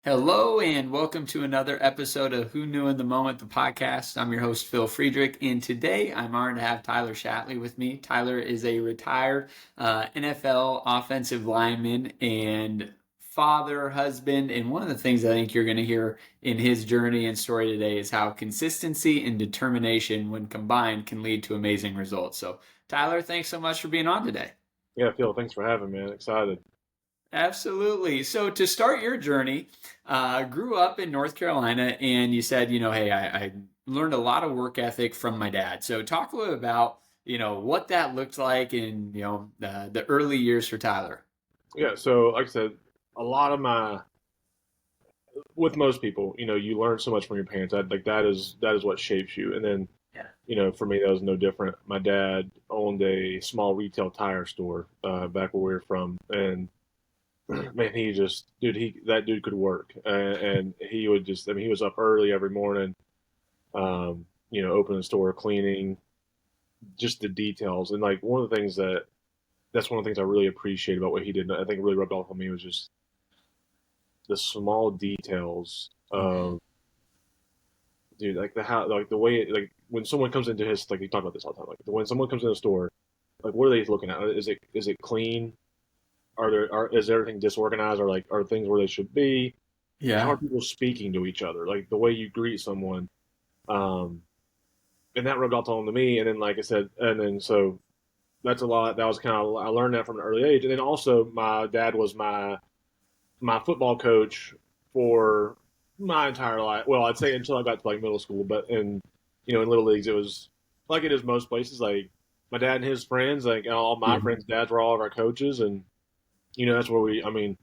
Hello and welcome to another episode of Who Knew in the Moment, the podcast. I'm your host, Phil Friedrich, and today I'm honored to have Tyler Shatley with me. Tyler is a retired NFL offensive lineman and father, husband, and one of the things I think you're going to hear in his journey and story today is how consistency and determination, when combined, can lead to amazing results. So, Tyler, thanks so much for being on today. Yeah, Phil, thanks for having me, man. Excited. Absolutely. So to start your journey, grew up in North Carolina, and you said, hey, I learned a lot of work ethic from my dad. So talk a little about, what that looked like in, the early years for Tyler. Yeah, so like I said, a lot of with most people, you learn so much from your parents. That is what shapes you. And then, Yeah. for me, that was no different. My dad owned a small retail tire store back where we were from, and man, that dude could work, and he would just, I mean, he was up early every morning, opening the store, cleaning, just the details, and like one of the things that's one of the things I really appreciate about what he did. And I think it really rubbed off on me was just the small details of dude, like the way like when someone comes into his, like we talk about this all the time, like when someone comes in the store, like what are they looking at? Is it clean? Is everything disorganized, or like are things where they should be? How are Yeah. people speaking to each other? Like the way you greet someone, um, and that rubbed off on to me. And then like I said, and then so that's a lot. That was kind of, I learned that from an early age. And then also my dad was my football coach for my entire life. Well, I'd say until I got to like middle school, but in little leagues it was like it is most places. Like my dad and his friends, like all my Yeah. friends' dads were all of our coaches, and that's where we. I mean,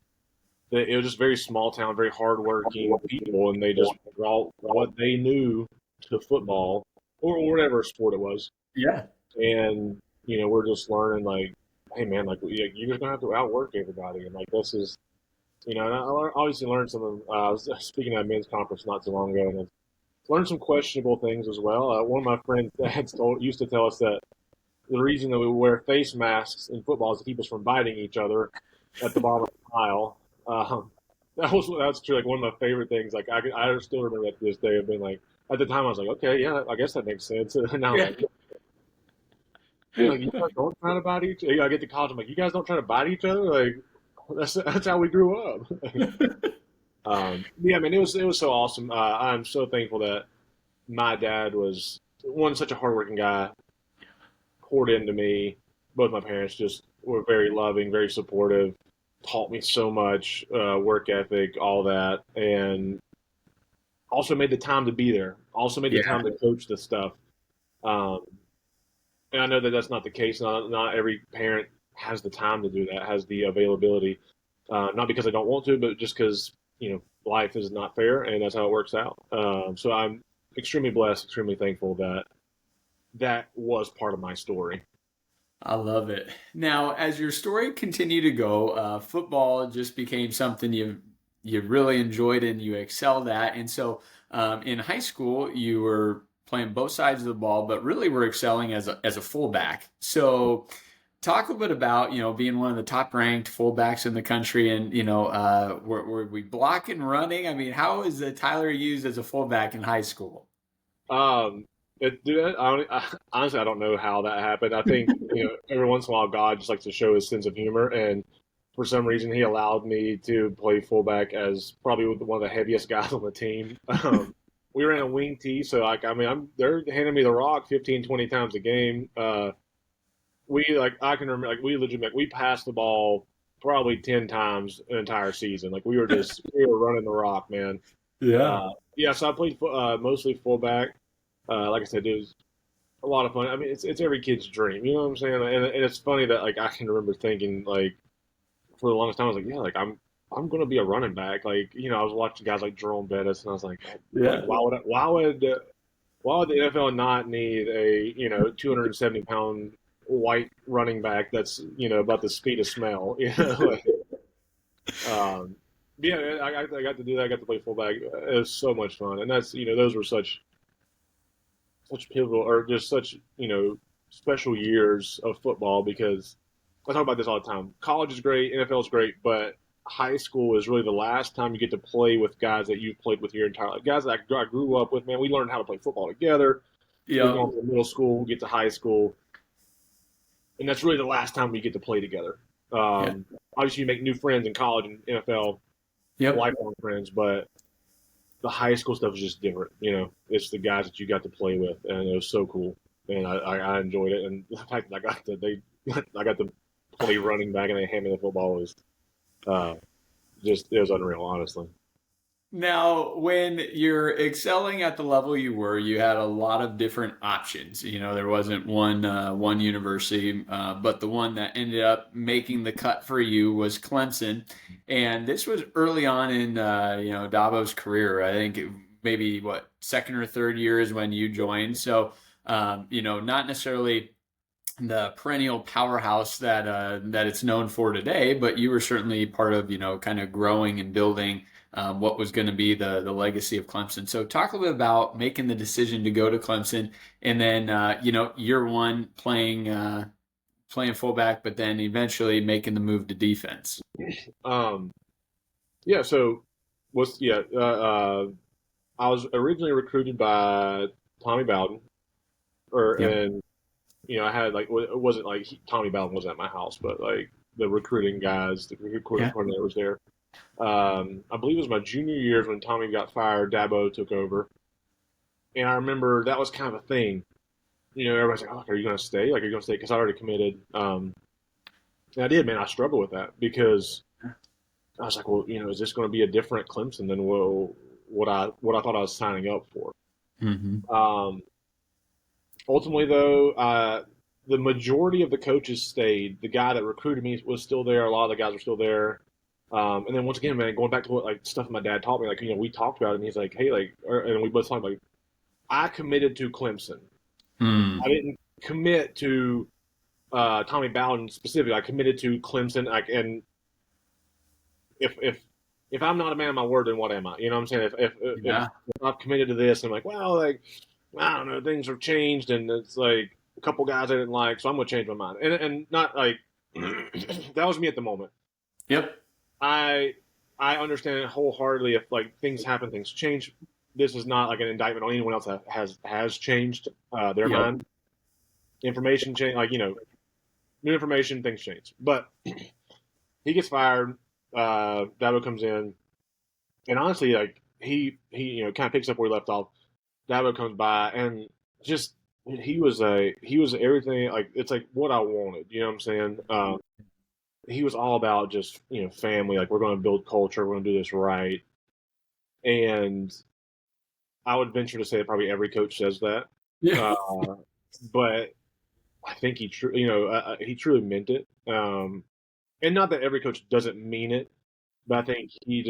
it was just very small town, very hardworking people, and they just brought what they knew to football or whatever sport it was, Yeah. and we're just learning like, hey man, like you're just gonna have to outwork everybody, and like this is and obviously learned some of. I was speaking at a men's conference not too long ago, and I learned some questionable things as well. One of my friends used to tell us that the reason that we wear face masks in football is to keep us from biting each other at the bottom of the aisle. That's true. Like one of my favorite things. Like I still remember that to this day. Of being like, at the time I was like, okay, yeah, I guess that makes sense. And now I'm Yeah. like, you guys don't try to bite each. I get to college. I'm like, you guys don't try to bite each other. Like that's how we grew up. Yeah, I mean, it was so awesome. I'm so thankful that my dad was one such a hardworking guy, poured into me. Both my parents just were very loving, very supportive, taught me so much, work ethic, all that, and also made the time to be there. Also made the Yeah. time to coach the stuff. Um, and I know that that's not the case. Not every parent has the time to do that, has the availability. Not because I don't want to, but just because life is not fair, and that's how it works out. So I'm extremely blessed, extremely thankful that that was part of my story. I love it. Now, as your story continued to go, football just became something you really enjoyed and you excelled at. And so, in high school, you were playing both sides of the ball, but really were excelling as a fullback. So, talk a bit about being one of the top ranked fullbacks in the country, and were we blocking, running? I mean, how is Tyler used as a fullback in high school? Um, Honestly, I don't know how that happened. I think every once in a while God just likes to show His sense of humor, and for some reason He allowed me to play fullback as probably one of the heaviest guys on the team. We ran a wing tee, so like I mean, they're handing me the rock 15, 20 times a game. I can remember like we legit like we passed the ball probably 10 times an entire season. Like we were running the rock, man. Yeah. Yeah, so I played mostly fullback. Like I said, it was a lot of fun. I mean, it's every kid's dream. You know what I'm saying? And it's funny that like I can remember thinking like for the longest time I was like, yeah, like I'm gonna be a running back. Like I was watching guys like Jerome Bettis, and I was like Yeah. why would the NFL not need a 270 pound white running back that's about the speed of smell? Like, um, yeah, I got to do that. I got to play fullback. It was so much fun, and that's those were such pivotal or just such special years of football because I talk about this all the time. College is great, NFL is great, but high school is really the last time you get to play with guys that you've played with your entire life. Guys that I grew up with, man, we learned how to play football together. We go Yep. on to middle school, get to high school, and that's really the last time we get to play together. Yeah. Obviously, you make new friends in college and NFL, Yep. lifelong friends, but the high school stuff is just different. It's the guys that you got to play with, and it was so cool, and I enjoyed it. And the fact that I got to play running back and they handed me the football was uh, just it was unreal, honestly. Now, when you're excelling at the level you were, you had a lot of different options. There wasn't one university, but the one that ended up making the cut for you was Clemson, and this was early on in Dabo's career. I think maybe what second or third year is when you joined. So, not necessarily the perennial powerhouse that it's known for today, but you were certainly part of kind of growing and building what was going to be the legacy of Clemson. So talk a little bit about making the decision to go to Clemson, and then year one playing fullback, but then eventually making the move to defense. Um, yeah, so was yeah, I was originally recruited by Tommy Bowden, Yep. and I had like it wasn't like Tommy Bowden was at my house, but like the recruiting guys, the recruiting Yeah. coordinator was there. I believe it was my junior years when Tommy got fired, Dabo took over, and I remember that was kind of a thing. Everybody's like, "Oh, are you going to stay? Like, are you going to stay?" Because I already committed. And I did, man. I struggled with that because I was like, "Well, is this going to be a different Clemson than what I thought I was signing up for?" Mm-hmm. Um, Ultimately, though, the majority of the coaches stayed. The guy that recruited me was still there. A lot of the guys were still there. And then once again, man, going back to what like stuff my dad taught me, like we talked about it, and he's like, "Hey, and we both talked like, I committed to Clemson. I Mm. didn't commit to Tommy Bowden specifically. I committed to Clemson. Like, and if I'm not a man of my word, then what am I? You know what I'm saying? Yeah. If I've committed to this, I'm like, well, like I don't know, things have changed, and it's like a couple guys I didn't like, so I'm gonna change my mind. And not like that was me at the moment. Yep. I I understand it wholeheartedly. If like things happen, things change. This is not like an indictment on anyone else that has changed their Yep. mind. Information change, like new information, things change. But he gets fired. Dabo comes in, and honestly, like he kind of picks up where he left off. Dabo comes by, and just he was everything. Like it's like what I wanted. You know what I'm saying? He was all about just family. Like we're going to build culture. We're going to do this right. And I would venture to say that probably every coach says that. Yeah. Uh, but I think he truly meant it. And not that every coach doesn't mean it, but I think he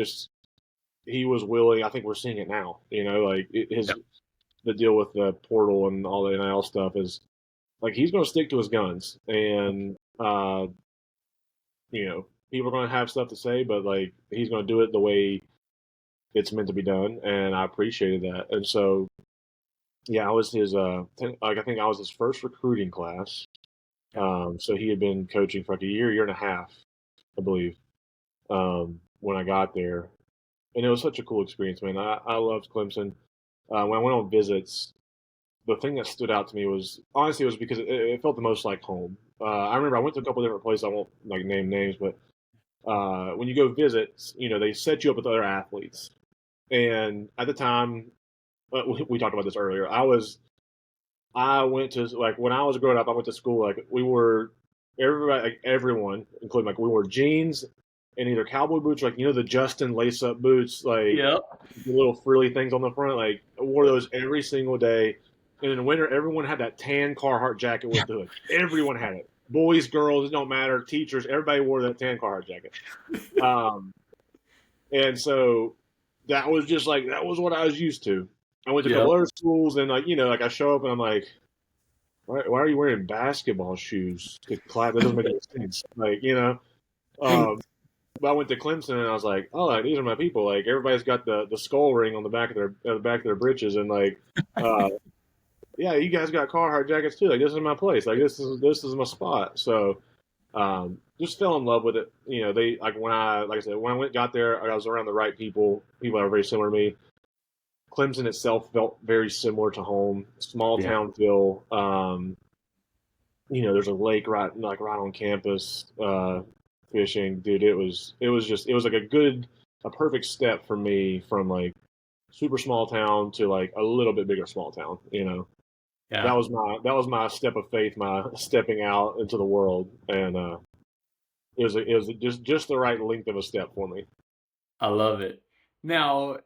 was willing. I think we're seeing it now. Like his Yep. the deal with the portal and all the NIL stuff is like he's going to stick to his guns, and people are going to have stuff to say, but like he's going to do it the way it's meant to be done, and I appreciated that. And so, yeah, I was his like I think I was his first recruiting class. So he had been coaching for like a year and a half, I believe, when I got there, and it was such a cool experience, man. I loved Clemson. When I went on visits, the thing that stood out to me was honestly it was because it felt the most like home. I remember I went to a couple different places. I won't like name names, but when you go visit, they set you up with other athletes. And at the time, we talked about this earlier. I went to like when I was growing up, I went to school like we were everybody, like everyone, including like we wore jeans and either cowboy boots, or, like the Justin lace up boots, like Yep. the little frilly things on the front. Like I wore those every single day. And in the winter, everyone had that tan Carhartt jacket with the hood. Everyone had it. Boys, girls, it don't matter. Teachers, everybody wore that tan Carhartt jacket. Um, and so that was just like that was what I was used to. I went to a couple Yep. other schools, and like I show up and I'm like, why are you wearing basketball shoes to class? That doesn't make any sense. But I went to Clemson and I was like, oh, like, these are my people. Like everybody's got the skull ring on the back of their britches, and like, uh, yeah, you guys got Carhartt jackets too. Like this is my place. Like this is my spot. So just fell in love with it. You know, they like I said, when I got there, I was around the right people, people that are very similar to me. Clemson itself felt very similar to home, small Yeah. town feel. You know, there's a lake right on campus. Fishing, dude. It was like a perfect step for me from like super small town to like a little bit bigger small town. You know, Yeah. that was my step of faith, my stepping out into the world, and it was just the right length of a step for me. I love it. Now,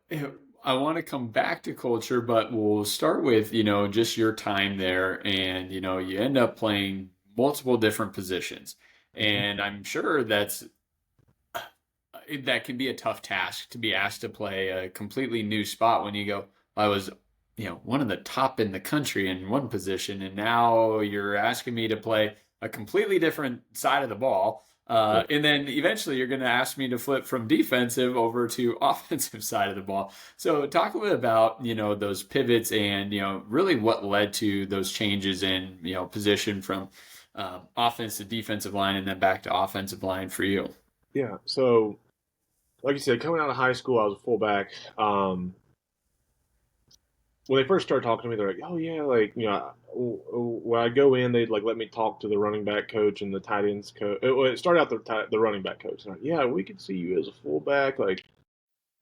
I want to come back to culture, but we'll start with, just your time there. And, you end up playing multiple different positions. Mm-hmm. And I'm sure that can be a tough task to be asked to play a completely new spot when you go, I was, one of the top in the country in one position, and now you're asking me to play a completely different side of the ball. Yeah. And then eventually you're going to ask me to flip from defensive over to offensive side of the ball. So talk a little about, those pivots and, really what led to those changes in, position from offense to defensive line and then back to offensive line for you. Yeah. So, like you said, coming out of high school, I was a fullback. When they first started talking to me, they're like, "Oh yeah, like when I go in, they'd like let me talk to the running back coach and the tight ends coach. It started out the running back coach. They're like, yeah, we could see you as a fullback. Like,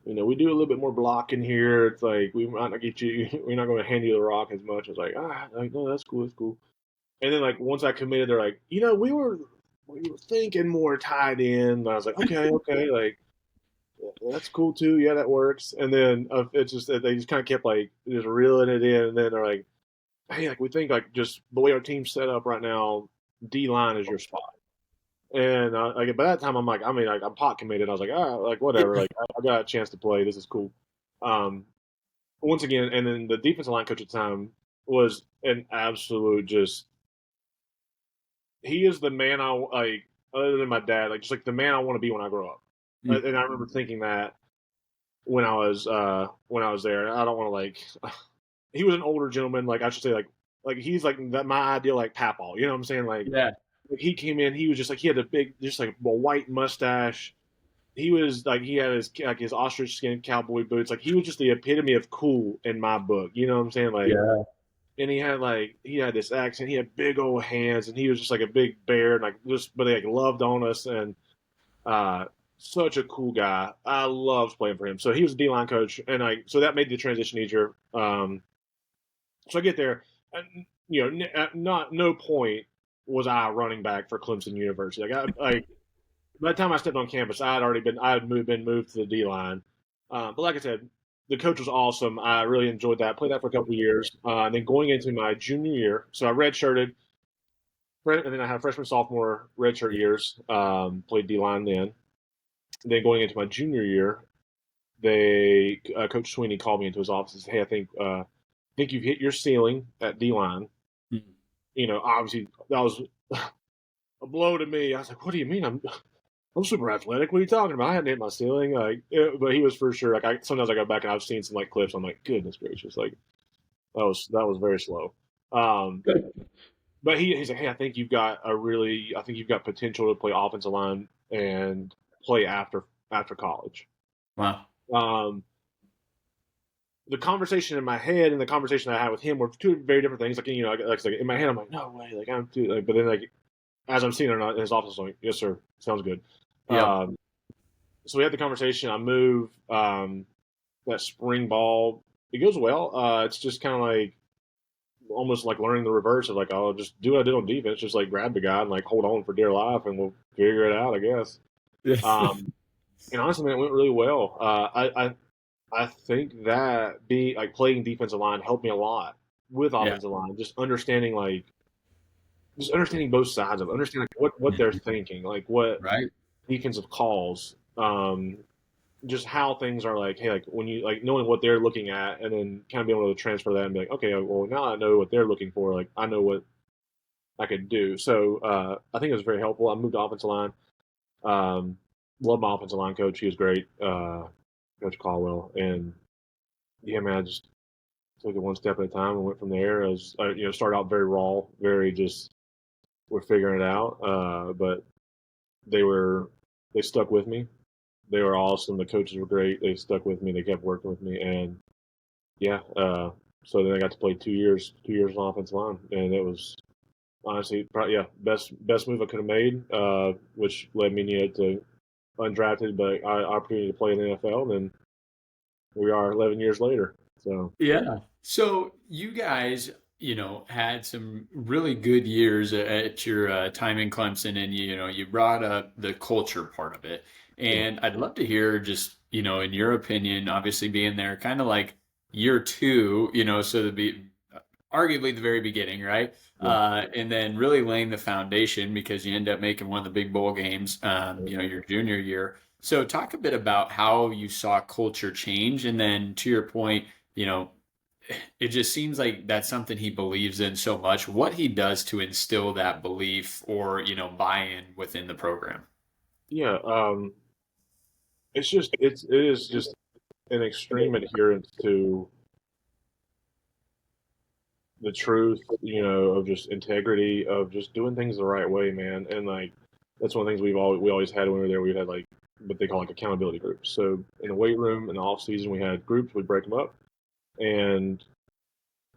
you know, we do a little bit more blocking here. It's like we might not get you. We're not going to hand you the rock as much." I was like, no, that's cool, that's cool. And then like once I committed, they're like, we were thinking more tight end. And I was like, okay, okay, like that's cool too. Yeah, that works. And then it's just they just kind of kept like just reeling it in, and then they're like, hey, like we think like just the way our team's set up right now, D line is your spot. And like by that time, I'm like, I mean, like I'm pot committed. I was like, like whatever. Like I got a chance to play. This is cool. Um, Once again, and then the defensive line coach at the time was an absolute just. He is the man I like, other than my dad, like just like the man I want to be when I grow up. And I remember thinking that when I was there. I don't want to like. He was an older gentleman, like I should say, like he's like that my ideal like papaw. You know what I'm saying? Yeah. Like he came in, he was just like he had a big, just like a white mustache. He was like he had his ostrich skin cowboy boots. Like he was just the epitome of cool in my book. You know what I'm saying? Like, Yeah. and he had this accent. He had big old hands, and he was just like a big bear, and like just but he like loved on us and uh such a cool guy. I loved playing for him. So he was a D line coach, and like so that made the transition easier. So I get there, and at not no point was I running back for Clemson University. Like by the time I stepped on campus, been moved to the D line. But like I said, the coach was awesome. I really enjoyed that. Played that for a couple of years, and then going into my junior year, so I redshirted, and then I had freshman, sophomore redshirt years. Played D line then. And then going into my junior year, Coach Sweeney called me into his office and said, "Hey, think you've hit your ceiling at D line." Mhm. You know, obviously that was a blow to me. I was like, "What do you mean? I'm super athletic. What are you talking about? I hadn't hit my ceiling." But he was for sure. Like, sometimes I go back and I've seen some like clips. I'm like, goodness gracious, like that was very slow. Um, but he's like, hey, I think you've got potential to play offensive line and play after college. Wow. Um, the conversation in my head and the conversation I had with him were two very different things. Like, like in my head, I'm like, no way, like I'm too, like, but then like as I'm seeing in his office, I'm like, yes, sir, sounds good. Yep. Um, so we had the conversation. I move that spring ball. It goes well. It's just kind of like almost like learning the reverse of like I'll just do what I did on defense, just like grab the guy and like hold on for dear life, and we'll figure it out, I guess. Um, and honestly, man, it went really well. I think that being like playing defensive line helped me a lot with Yeah. offensive line, just understanding both sides of it, understanding like, what they're Mhm. thinking, like what Right. defensive calls, just how things are like, hey, like when you like knowing what they're looking at, and then kind of being able to transfer that and be like, okay, well now I know what they're looking for, like I know what I could do. So I think it was very helpful. I moved to offensive line. Um, Love my offensive line coach. He was great, Coach Caldwell, and yeah, man, I just took it one step at a time and went from there. As started out very raw, very just we're figuring it out. But they stuck with me. They were awesome. The coaches were great. They stuck with me. They kept working with me, and yeah. So then I got to play 2 years on offensive line, and it was honestly probably best move I could have made, which led me to undrafted, but opportunity to play in the NFL. And then we are 11 years later. So Yeah. So you guys, had some really good years at your time in Clemson, and you brought up the culture part of it. yeah, And I'd love to hear just, in your opinion, obviously being there, kind of like year two, so to be arguably the very beginning, right? yeah. And then really laying the foundation because you end up making one of the big bowl games, your junior year. So talk a bit about how you saw culture change, and then to your point, you know, it just seems like that's something he believes in so much. What he does to instill that belief or, buy-in within the program. Yeah, it is just an extreme adherence to the truth, of just integrity, of just doing things the right way, man. And like that's one of the things we always had when we were there. We had like what they call like accountability groups. So in the weight room in the off season, we had groups. We'd break them up, and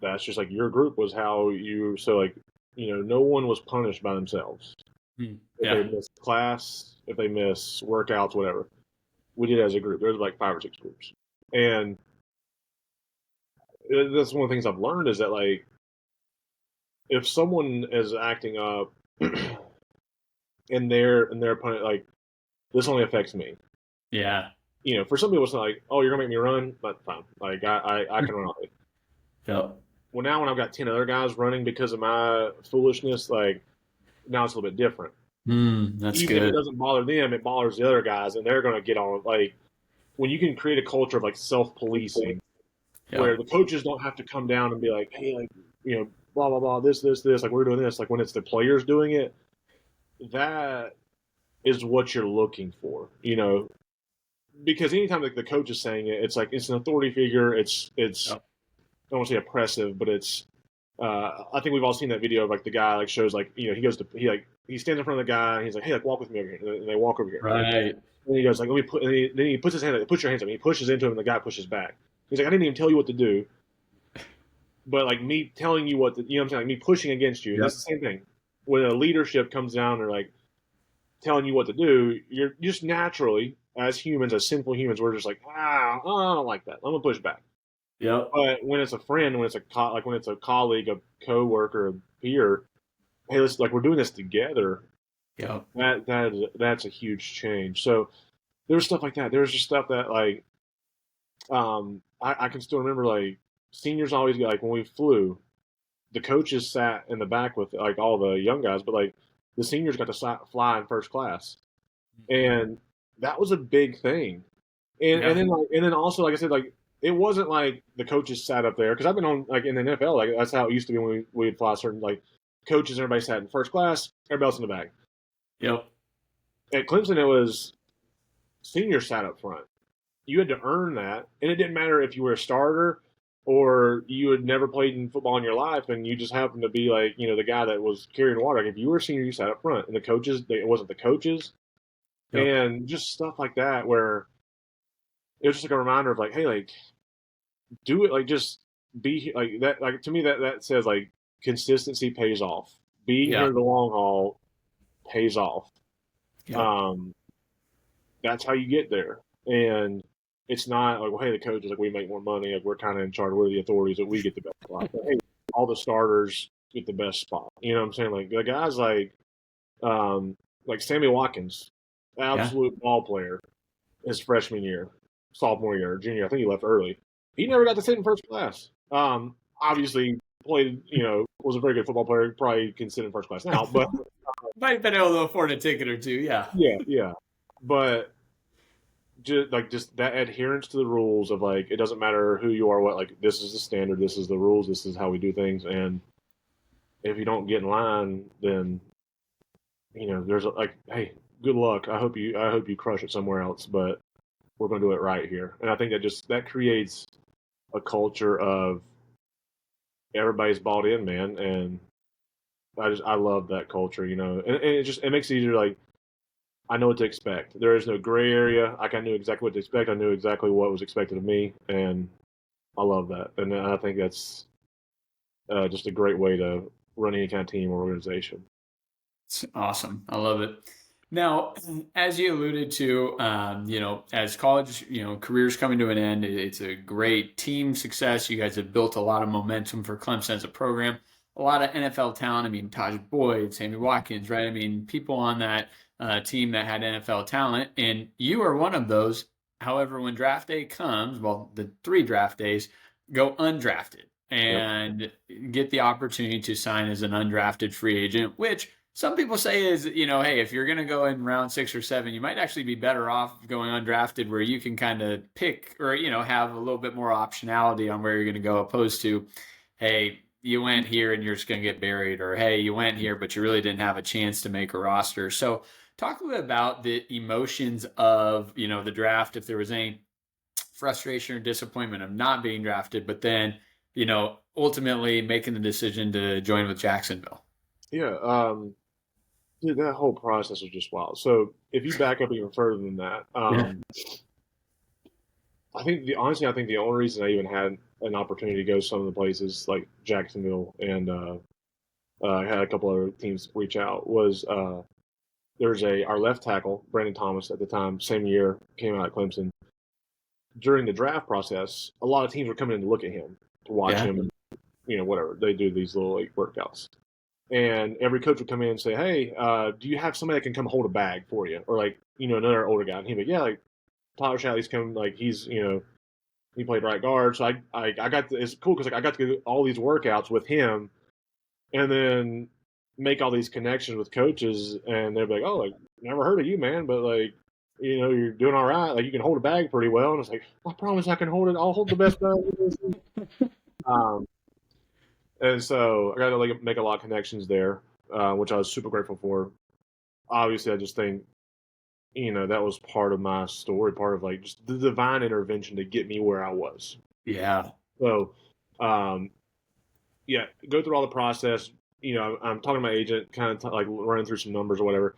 that's just like your group was how you. So like no one was punished by themselves Hmm. if they Yeah. missed class, if they miss workouts, whatever. We did it as a group. There was like 5 or 6 groups, and that's one of the things I've learned is that like if someone is acting up and their opponent like this only affects me. Yeah. For some people it's not like, oh, you're gonna make me run, but fine. Like I can run off it. Yep. Well, now when I've got 10 other guys running because of my foolishness, like now it's a little bit different. That's Even if it good. doesn't bother them, it bothers the other guys, and they're gonna get on. Like when you can create a culture of like self-policing, where Yep. the coaches don't have to come down and be like, hey, like blah blah blah, this, like we're doing this. Like when it's the players doing it, that is what you're looking for. Because anytime like the coach is saying it, it's like it's an authority figure. It's Yep. I don't want to say oppressive, but it's. I think we've all seen that video of like the guy like shows like he stands in front of the guy and he's like, hey, like walk with me over here, and they walk over here. Right. And he goes like, let me put. And then he puts his hand, like, put your hands up. And he pushes into him, and the guy pushes back. He's like, I didn't even tell you what to do, but like me telling you what to, what I'm saying, like me pushing against you. That's Yep. the same thing. When a leadership comes down or like telling you what to do, you're just naturally as humans, as sinful humans, we're just like, I don't like that. I'm gonna push back. Yep. But when it's a friend, when it's when it's a colleague, a coworker, a peer, hey, let's like we're doing this together. Yep. That's a huge change. So there was stuff like that. There was just stuff that like I can still remember like seniors always get like when we flew, the coaches sat in the back with like all the young guys, but like the seniors got to fly in first class, and that was a big thing. And Yeah. then also like I said like it wasn't like the coaches sat up there because I've been on like in the NFL like that's how it used to be when we'd fly certain like coaches and everybody sat in first class, everybody else in the back. Yep. At Clemson it was seniors sat up front. You had to earn that, and it didn't matter if you were a starter or you had never played in football in your life and you just happened to be like the guy that was carrying water. Like if you were a senior, you sat up front, and the coaches it wasn't the coaches, Yep. and just stuff like that where it was just like a reminder of like, hey, like do it, like just be like that. Like to me, that says like consistency pays off. Being Yeah. here the long haul pays off. Yep. Um, that's how you get there, and it's not like, well, hey, the coach is like we make more money, like we're kind of in charge, we're the authorities, that we get the best spot. But hey, all the starters get the best spot. You know what I'm saying? Like the guys like Sammy Watkins, Yeah. absolute ball player, his freshman year, sophomore year, junior. I think he left early. He never got to sit in first class. Obviously played, was a very good football player. Probably can sit in first class now, but Might have been able to afford a ticket or two. Yeah. yeah, yeah. But just that adherence to the rules of like it doesn't matter who you are, what like this is the standard, this is the rules, this is how we do things, and if you don't get in line, then there's like, hey, good luck. I hope you crush it somewhere else, but we're going to do it right here. And I think that creates a culture of everybody's bought in, man. And I love that culture, and it makes it easier. Like I know what to expect. There is no gray area. Like I knew exactly what to expect. I knew exactly what was expected of me, and I love that. And I think that's just a great way to run any kind of team or organization. It's awesome. I love it. Now, as you alluded to, as college, careers coming to an end, it's a great team success. You guys have built a lot of momentum for Clemson as a program. A lot of NFL talent. I mean, Taj Boyd, Sammy Watkins, right? I mean, people on that team that had NFL talent, and you are one of those. However, when draft day comes, well, the 3 draft days go undrafted Yep. and get the opportunity to sign as an undrafted free agent, which some people say is, hey, if you're going to go in round 6 or 7, you might actually be better off going undrafted where you can kind of pick or, have a little bit more optionality on where you're going to go opposed to, hey, you went here and you're just going to get buried, or hey, you went here, but you really didn't have a chance to make a roster. So talk a little bit about the emotions of, the draft, if there was any frustration or disappointment of not being drafted, but then, ultimately making the decision to join with Jacksonville. Yeah. Dude, that whole process was just wild. So if you back up even further than that, Yeah. I think the only reason I even had an opportunity to go some of the places like Jacksonville and I had a couple other teams reach out was there's our left tackle Brandon Thomas at the time, same year came out at Clemson. During the draft process, a lot of teams were coming in to look at him, to watch Yeah. him, whatever they do these little like workouts. And every coach would come in and say, "Hey, do you have somebody that can come hold a bag for you?" Or like, another older guy. And he'd be, "Yeah, like Tyler Shatley's coming. Like he played right guard." So I got it's cool because like I got to do all these workouts with him, and then make all these connections with coaches, and they'd be like, "Oh, like never heard of you, man, but like." You're doing all right. Like you can hold a bag pretty well, and it's like I promise I can hold it. I'll hold the best bag. Um, and so I got to like make a lot of connections there, which I was super grateful for. Obviously, I just think that was part of my story, part of like just the divine intervention to get me where I was. Yeah. So, um, yeah, go through all the process. I'm talking to my agent, kind of like running through some numbers or whatever,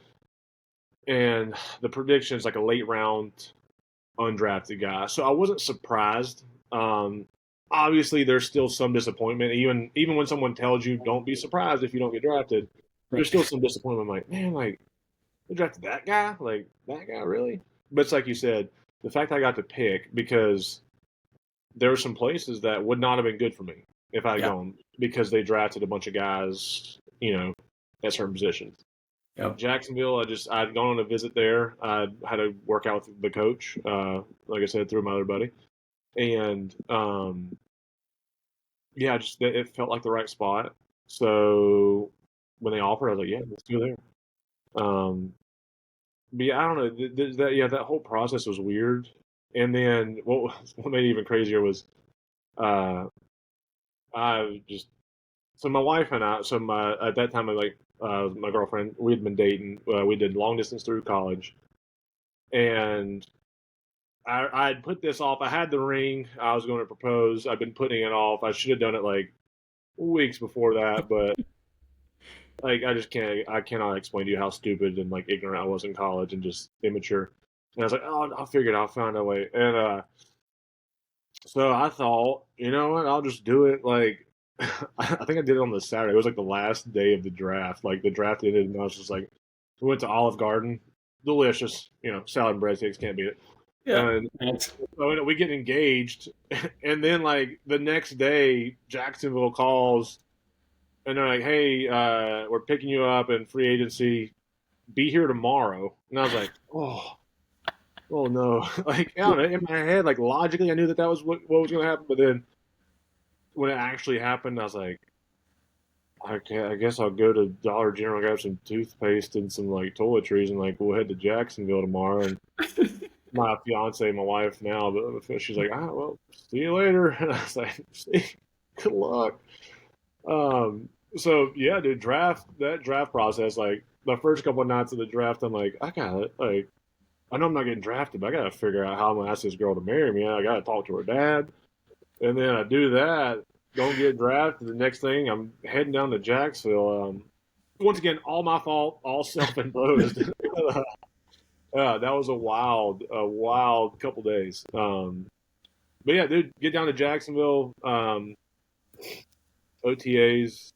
and the prediction is like a late round undrafted guy. So I wasn't surprised. Obviously, there's still some disappointment. Even when someone tells you, "Don't be surprised if you don't get drafted," there's still Right. some disappointment. I'm like, man, like they drafted that guy, like that guy, really? But it's like you said, the fact I got to pick because there were some places that would not have been good for me if I had Yeah. gone because they drafted a bunch of guys, at certain positions. Yep. Jacksonville, I'd gone on a visit there. I had to work out with the coach, like I said, through my other buddy, and yeah, just it felt like the right spot. So when they offered, I was like, yeah, let's go there. But yeah, I don't know. That whole process was weird. And then what made it even crazier was uh, I just so my wife and I so my at that time I like my girlfriend we had been dating. We did long distance through college, and I'd put this off. I had the ring. I was going to propose. I've been putting it off. I should have done it like weeks before that, but like I just can't. I cannot explain to you how stupid and like ignorant I was in college and just immature. And I was like, oh, I'll figure it. I'll find a way. And so I thought, you know what? I'll just do it. Like I think I did it on the Saturday. It was like the last day of the draft. Like the draft ended, and I was just like, we went to Olive Garden. Delicious. Salad and breadsticks can't beat it. Yeah. And That's, so we get engaged, and then like the next day, Jacksonville calls and they're like, "Hey, we're picking you up in free agency. Be here tomorrow." And I was like, oh no!" Like I don't know. In my head, like logically, I knew that was what was going to happen. But then when it actually happened, I was like, I guess I'll go to Dollar General, grab some toothpaste and some like toiletries, and like we'll head to Jacksonville tomorrow. And my fiance, my wife now, but she's like, well, see you later. And I was like, see, good luck. So yeah, dude, that draft process, like the first couple of nights of the draft, I'm like, I got it. Like, I know I'm not getting drafted, but I got to figure out how I'm gonna ask this girl to marry me. I got to talk to her dad, and then I do that. Don't get drafted. The next thing, I'm heading down to Jacksonville. Once again, all my fault, all self-imposed. That was a wild couple days. But yeah, dude, get down to Jacksonville. OTAs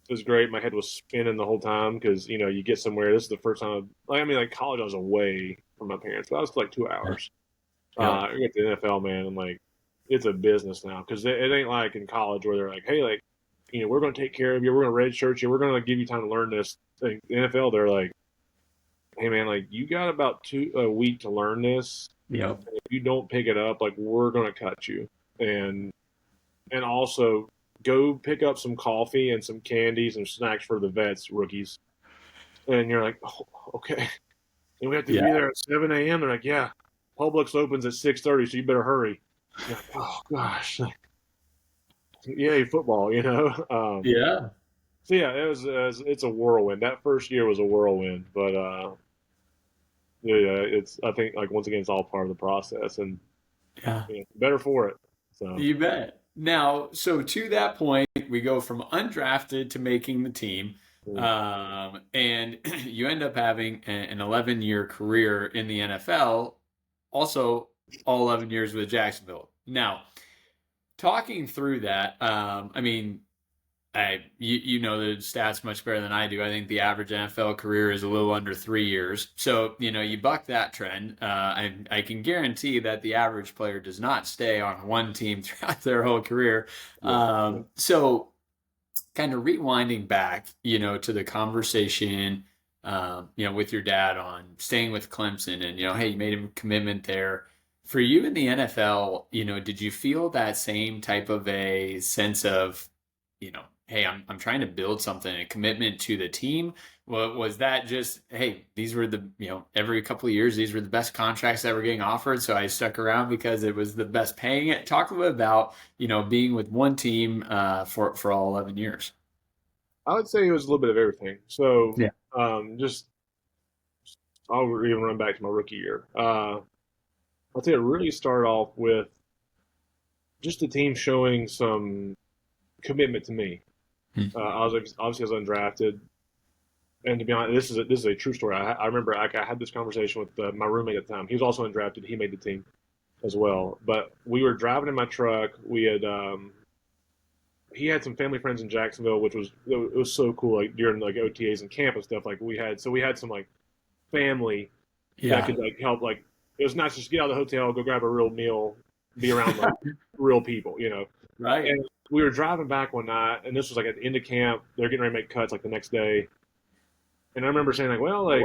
was great. My head was spinning the whole time because you get somewhere. This is the first time. Like I mean, like college, I was away from my parents, but I was like 2 hours. Yep. I get to the NFL, man, and like it's a business now because it ain't like in college where they're like, hey, like we're going to take care of you, we're going to redshirt you, we're going to give you time to learn this. Like, the NFL, they're like, hey, man, like you got about a week to learn this. Yep. If you don't pick it up, like we're going to cut you, and also go pick up some coffee and some candies and snacks for the vets rookies. And you're like, oh, okay. And we have to be Yeah. there at 7 a.m. They're like, yeah, Publix opens at 6:30, so you better hurry. Like, oh gosh, yay football, Yeah. So yeah, it's a whirlwind. That first year was a whirlwind, but yeah, it's I think like once again it's all part of the process, and Yeah. better for it. So You bet. Now, so to that point, we go from undrafted to making the team. And you end up having an 11-year career in the NFL, also all 11 years with Jacksonville. Now, talking through that, I mean, you know the stats much better than I do. I think the average NFL career is a little under 3 years. So you buck that trend. I can guarantee that the average player does not stay on one team throughout their whole career. yeah, So kind of rewinding back, to the conversation, with your dad on staying with Clemson, and hey, you made a commitment there. For you in the NFL, did you feel that same type of a sense of, hey, I'm trying to build something, a commitment to the team? Well, was that just, hey, these were the, every couple of years, these were the best contracts that were getting offered, so I stuck around because it was the best paying it? Talk a little bit about, being with one team for all 11 years. I would say it was a little bit of everything. So Yeah. just I'll even run back to my rookie year. I'll say it really started off with just the team showing some commitment to me. Hmm. I was obviously I was undrafted, and to be honest, this is a true story. I remember I had this conversation with my roommate at the time. He was also undrafted. He made the team as well. But we were driving in my truck. We had he had some family friends in Jacksonville, which was it was so cool. Like during like OTAs and camp and stuff. Like we had some like family that Yeah. could like help. Like it was nice to just get out of the hotel, go grab a real meal, be around like real people. Right. And we were driving back one night, and this was like at the end of camp. They're getting ready to make cuts like the next day, and I remember saying like, well, like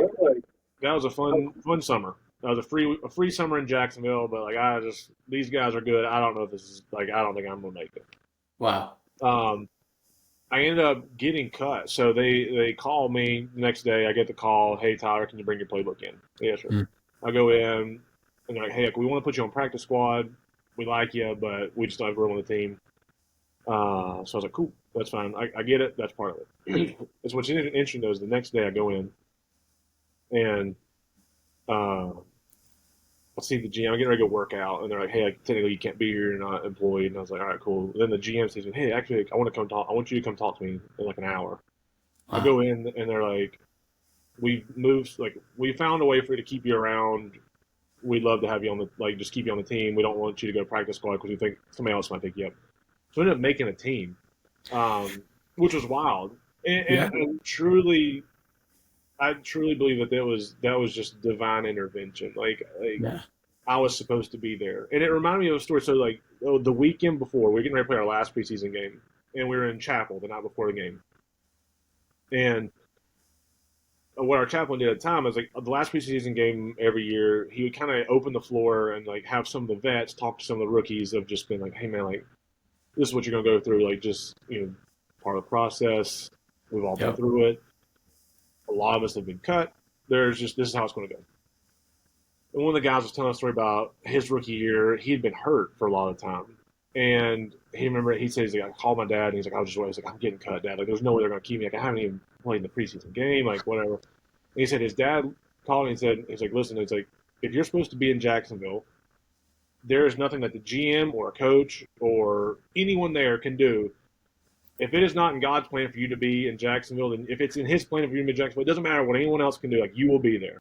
that was a fun summer. That was a free summer in Jacksonville, but like these guys are good. I don't know if this is like I don't think I'm gonna make it. Wow. Um, I ended up getting cut, so they call me the next day. I get the call, hey Tyler, can you bring your playbook in? Yeah, sure. Hmm. I go in, and they're like, hey, we want to put you on practice squad. We like you, but we just don't have room on the team. So I was like, cool, that's fine. I get it. That's part of it. It's what's interesting though is the next day I go in and uh, I see the GM. I'm getting ready to go work out, and they're like, hey, like, technically you can't be here. You're not employed. And I was like, all right, cool. And then the GM says, hey, actually, I want to come talk. I want you to come talk to me in like an hour. I Wow. go in, and they're like, we found a way for you to keep you around. We'd love to have you on just keep you on the team. We don't want you to go to practice squad because we think somebody else might pick you up. So I ended up making a team, which was wild. Yeah. And I truly believe that was just divine intervention. Like Yeah. I was supposed to be there, and it reminded me of a story. So like the weekend before, we were getting ready to play our last preseason game, and we were in chapel the night before the game. And what our chaplain did at the time is like the last preseason game every year, he would kind of open the floor and like have some of the vets talk to some of the rookies of just been like, hey man, like this is what you're gonna go through, like just part of the process. We've all been Yep. through it. A lot of us have been cut. This is how it's going to go. And one of the guys was telling a story about his rookie year. He had been hurt for a lot of the time, and he said he's like, I called my dad, and he's like, I was just waiting. He's like, I'm getting cut, Dad. Like, there's no way they're going to keep me. Like, I haven't even played in the preseason game. Like, whatever. And he said his dad called and he's like, listen, it's like if you're supposed to be in Jacksonville, there is nothing that the GM or a coach or anyone there can do. If it is not in God's plan for you to be in Jacksonville, then if it's in His plan for you to be in Jacksonville, it doesn't matter what anyone else can do. Like you will be there.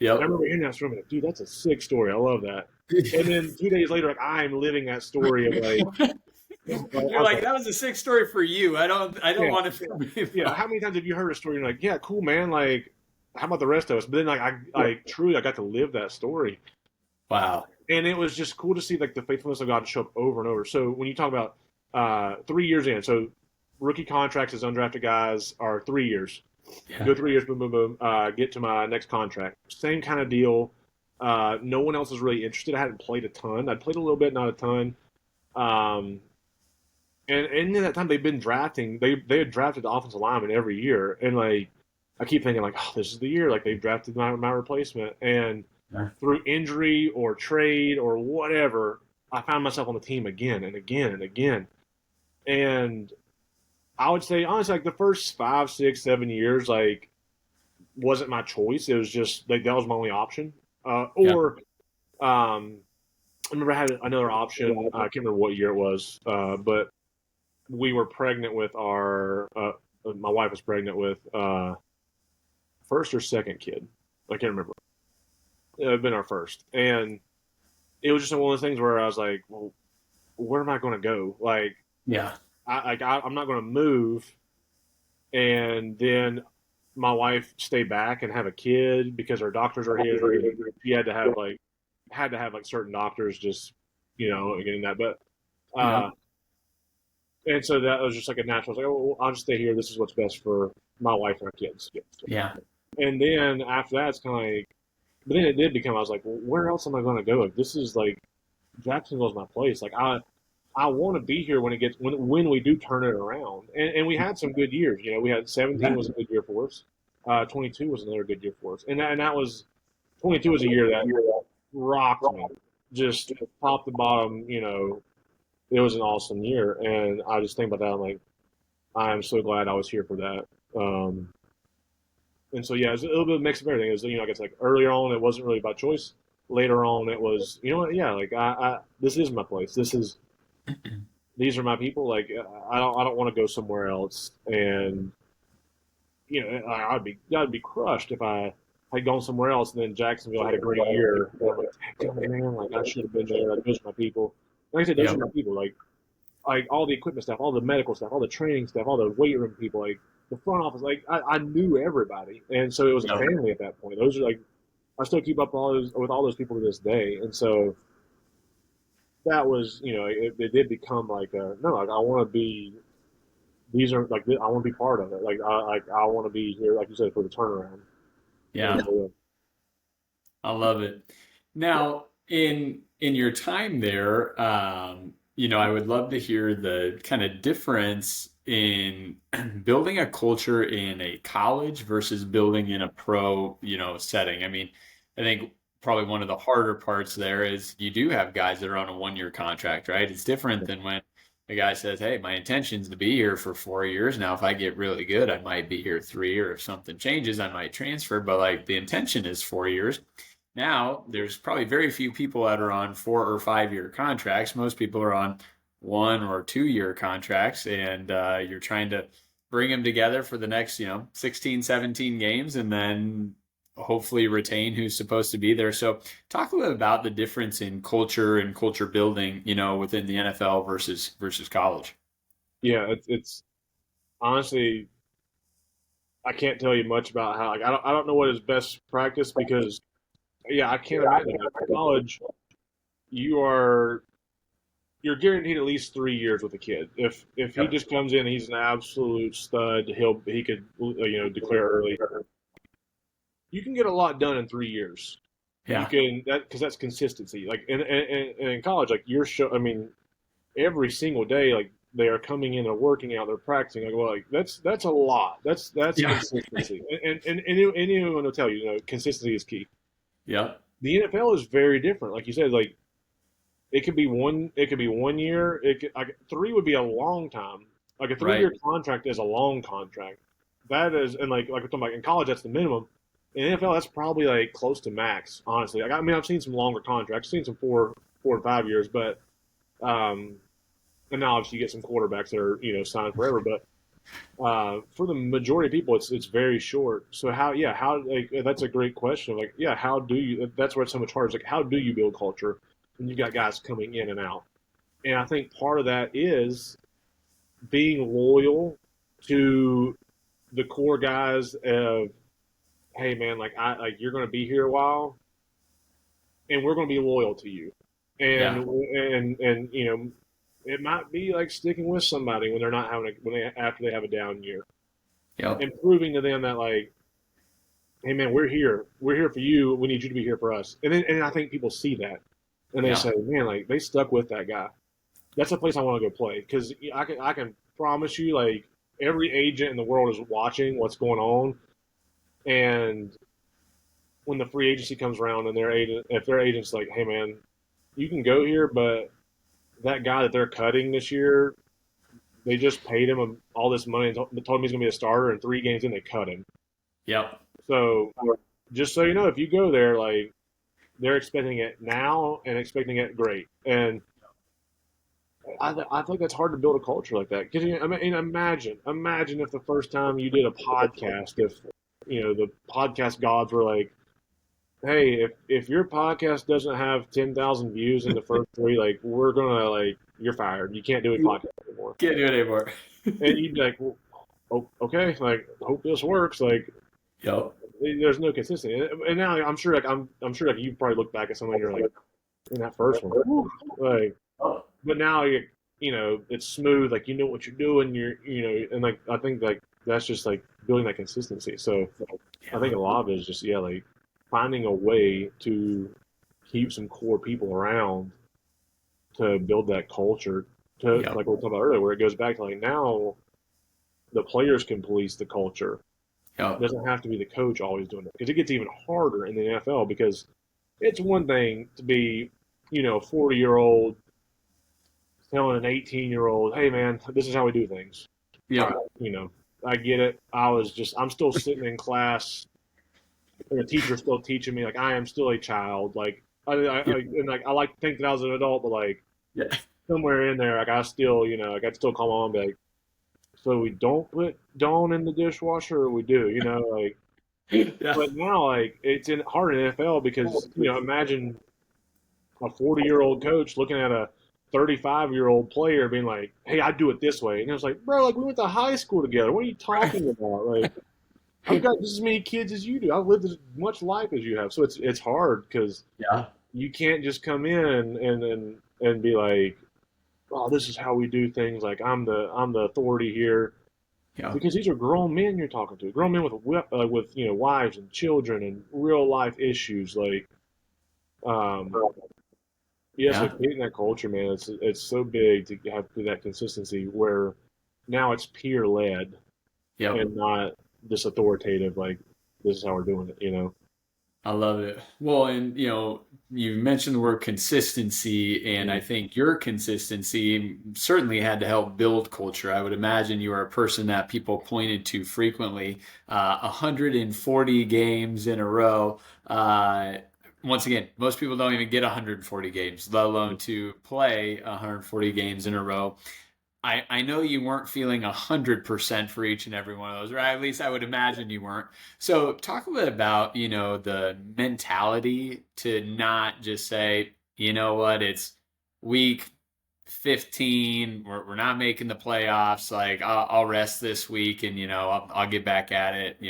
And I Yep. remember hearing that story, like, dude, that's a sick story. I love that. And then 2 days later, like I'm living that story of like I You're was like, like, that was a sick story for you. I don't yeah, want it for me yeah. though. How many times have you heard a story? And you're like, yeah, cool, man. Like, how about the rest of us? But then like I truly I got to live that story, Wow. and it was just cool to see like the faithfulness of God show up over and over. So when you talk about 3 years in, so rookie contracts as undrafted guys are 3 years. Yeah. Go 3 years, boom, boom, boom. Get to my next contract. Same kind of deal. No one else was really interested. I hadn't played a ton. I'd played a little bit, not a ton. Um, and in that time, they've been drafting. They had drafted the offensive lineman every year, and like I keep thinking like, oh, this is the year. Like they've drafted my replacement, and Yeah. through injury or trade or whatever, I found myself on the team again and again and again. And I would say honestly, like the first 5, 6, 7 years, like wasn't my choice. It was just like that was my only option. Yeah. Or I remember I had another option. I can't remember what year it was, but we were pregnant with our. My wife was pregnant with first or second kid. I can't remember. It had been our first, and it was just one of those things where I was like, "Well, where am I going to go? Like, Yeah. I'm not going to move, and then my wife stay back and have a kid because her doctors are here. And she had to have like certain doctors just getting that, but Yeah. uh, and so that was just like a natural. I was like, oh, well, I'll just stay here. This is what's best for my wife and our kids. Yeah. And then after that, it's kind of like, but then it did become. I was like, well, where else am I going to go? Like, this is like Jacksonville's my place. Like I want to be here when it gets when we do turn it around. And we had some good years. We had 17 Yeah. was a good year for us. 22 was another good year for us. And that was 22 was a year that rocked me, just top to bottom. It was an awesome year, and I just think about that. I'm like, I'm so glad I was here for that. And so yeah, it's a little bit of a mix of everything. It was, like it's like earlier on, it wasn't really by choice. Later on, it was, what? Yeah, like this is my place. These are my people. Like I don't want to go somewhere else. And I'd be crushed if I had gone somewhere else and then Jacksonville had a great year. And I'm like, damn it, man, like I should have been there. Like those are my people. Like I said, those Yeah. are my people. Like all the equipment stuff, all the medical stuff, all the training stuff, all the weight room people, like the front office. Like I knew everybody, and so it was a Yeah. family at that point. Those are like I still keep up with all those people to this day, and so that was it did become like no, like I want to be. These are like I want to be part of it. Like I want to be here, like you said, for the turnaround. And Yeah. so, I love it. Now, in your time there, I would love to hear the kind of difference in building a culture in a college versus building in a pro, setting. I mean, I think probably one of the harder parts there is you do have guys that are on a 1 year contract, right? It's different than when a guy says, "Hey, my intention's to be here for 4 years. Now, if I get really good, I might be here 3, or if something changes, I might transfer." But like the intention is 4 years. Now, there's probably very few people that are on 4 or 5 year contracts. Most people are on 1 or 2 year contracts, and you're trying to bring them together for the next, 16, 17 games, and then hopefully retain who's supposed to be there. So, talk a little bit about the difference in culture and culture building, within the NFL versus college. yeah, it's honestly I can't tell you much about how. Like I don't know what is best practice because yeah, I can't imagine in college you are you're guaranteed at least 3 years with a kid. If he Yep. just comes in, he's an absolute stud. He could declare early. You can get a lot done in 3 years. You Yeah. can that because that's consistency. Like in college, like you're show. I mean, every single day, like they are coming in, they're working out, they're practicing. Like well, like that's a lot. That's Yeah. consistency. And anyone will tell you, consistency is key. Yep. The NFL is very different. Like you said, like it could be one. It could be 1 year. Like, 3 would be a long time. Like a three Right. year contract is a long contract. That is, and like we're talking about in college, that's the minimum. In the NFL, that's probably like close to max. Honestly, like I mean, I've seen some longer contracts, seen some 4 and 5 years, but and now obviously you get some quarterbacks that are signed forever. But For the majority of people, it's very short. So how like that's a great question. Like, yeah, how do you? That's where it's so much harder. It's like, how do you build culture when you got guys coming in and out? And I think part of that is being loyal to the core guys of, hey man, like you're going to be here a while, and we're going to be loyal to you, and Yeah. you know, it might be like sticking with somebody when they're not having when they after they have a down year, Yep. and proving to them that like, hey man, we're here for you, we need you to be here for us, and I think people see that and they Yeah. say, man, like they stuck with that guy. That's a place I want to go play because I can promise you like every agent in the world is watching what's going on, and when the free agency comes around and their agent, if their agent's like, hey man, you can go here, but that guy that they're cutting this year, they just paid him all this money and told him he's going to be a starter, and 3 games in they cut him. Yep. So just so you know, if you go there, like they're expecting it now and expecting it great, and I think that's hard to build a culture like that. Because I mean, imagine if the first time you did a podcast, if you know the podcast gods were like, hey, if your podcast doesn't have 10,000 views in the first three, like we're gonna like you're fired. You can't do a podcast anymore. Can't do it anymore. And you'd be like, well, okay, like hope this works. Like Yep. there's no consistency. And now I'm sure like you probably look back at something and you're like in that first one, whew, like, Oh, but now you know it's smooth. Like you know what you're doing. And like I think like that's just like building that consistency. So I yeah. think a lot of it is just like finding a way to keep some core people around to build that culture to Yep. like we were talking about earlier, where it goes back to like now the players can police the culture. It Yep. doesn't have to be the coach always doing it because it gets even harder in the NFL because it's one thing to be, you know, a 40-year-old telling an 18-year-old, hey man, this is how we do things. All right, Yep. you know, I get it. I'm still sitting in class and the teacher's still teaching me like I am still a child. Like Yep. and like I like to think that I was an adult, but like Yeah. somewhere in there, like I still, you know, like I'd still call mom and be like, so we don't put Dawn in the dishwasher, or we do, you know, like. Yeah. But now, like it's hard in NFL because you know, imagine a 40-year-old coach looking at a 35-year-old player being like, "Hey, I do it this way," and it was like, "Bro, like we went to high school together. What are you talking about? Like, I've got just as many kids as you do. I've lived as much life as you have." So it's hard because Yeah. you can't just come in and be like, "Oh, this is how we do things." Like I'm the authority here Yeah. because these are grown men you're talking to, grown men with you know wives and children and real life issues. Like, um, yeah, so Yeah. creating that culture, man, it's so big to have that consistency where now it's peer led Yep. and not this authoritative. Like this is how we're doing it, you know. I love it. Well, and you mentioned the word consistency, and I Mm. think your consistency certainly had to help build culture. I would imagine you are a person that people pointed to frequently. 140 games in a row. Once again, most people don't even get 140 games, let alone to play 140 games in a row. I know you weren't feeling 100% for each and every one of those, right? At least I would imagine you weren't. So talk a bit about, the mentality to not just say, you know what, it's week 15, we're not making the playoffs. Like I'll rest this week and, I'll get back at it,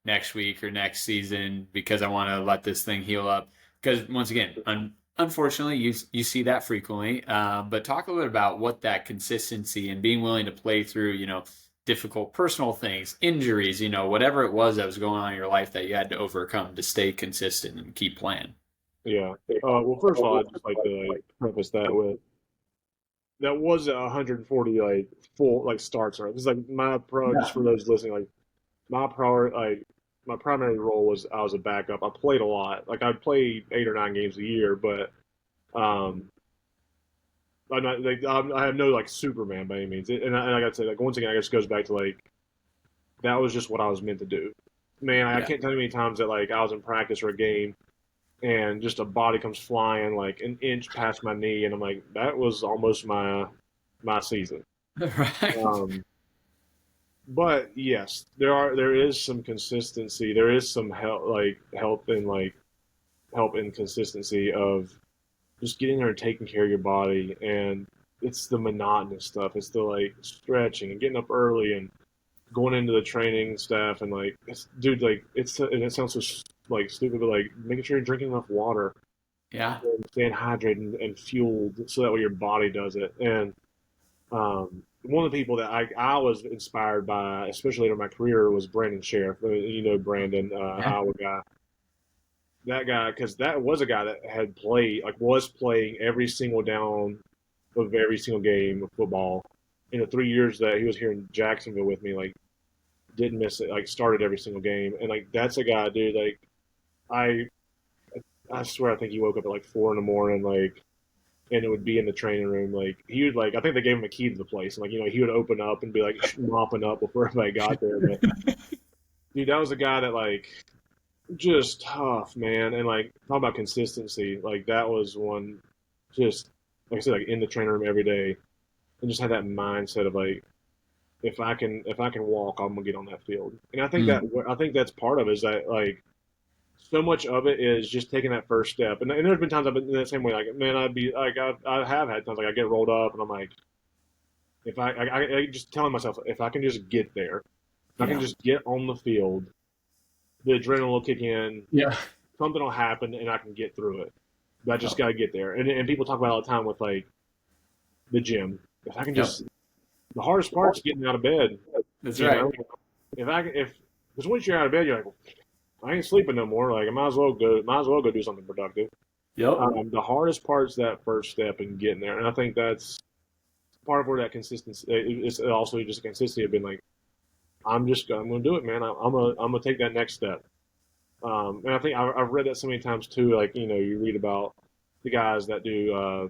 next week or next season because I want to let this thing heal up. Because once again, unfortunately, you see that frequently. But talk a little bit about what that consistency and being willing to play through, difficult personal things, injuries, whatever it was that was going on in your life that you had to overcome to stay consistent and keep playing. Yeah. Well, first of all, I'd just like to like preface that with that was 140 like full like starts. Right. This is like my pro. Just Yeah. for those listening, like my primary role was I was a backup. I played a lot. Like I played 8 or 9 games a year, but um, I'm not like I have no like Superman by any means. And I got to say like once again, I guess it goes back to like that was just what I was meant to do. Man, I Yeah. can't tell you how many times that like I was in practice or a game and just a body comes flying like an inch past my knee, and I'm like, that was almost my season. Right. Um, but yes, there is some consistency. There is some help and consistency of just getting there and taking care of your body. And it's the monotonous stuff. It's the like stretching and getting up early and going into the training staff and like, dude, like and it sounds so like stupid, but like making sure you're drinking enough water Yeah. and staying hydrated and fueled so that way your body does it. And one of the people that I was inspired by, especially later in my career, was Brandon Sheriff. You know Brandon, Yeah. Iowa guy. That guy, because that was a guy that had played, like, was playing every single down of every single game of football. In the 3 years that he was here in Jacksonville with me, like, didn't miss it, like, started every single game. And, like, that's a guy, dude, like, I I swear I think he woke up at, like, 4 in the morning, like, and it would be in the training room. Like, he would, like, I think they gave him a key to the place. And, like, he would open up and be, like, mopping up before everybody got there. But, dude, that was a guy that, like, just tough, man. And like talk about consistency. Like that was one just like I said, like in the training room every day and just had that mindset of like if I can walk, I'm gonna get on that field. And Mm. I think that's part of it is that like so much of it is just taking that first step. And there's been times I've been in that same way. Like man, I'd be like I have had times like I get rolled up and I'm like if I just telling myself if I can just get there, if I can Yeah. just get on the field, the adrenaline will kick in, Yeah. something will happen, and I can get through it. But I just Yep. got to get there. And people talk about it all the time with like the gym. If I can Yep. just, the hardest part's getting out of bed. That's You right. know, if because once you're out of bed, you're like, I ain't sleeping no more. Like I might as well go do something productive. Yep. The hardest part's that first step and getting there, and I think that's part of where that consistency. It's also just a consistency of being like, I'm gonna do it, man. I'm gonna take that next step. And I think I've read that so many times too. Like you read about the guys that do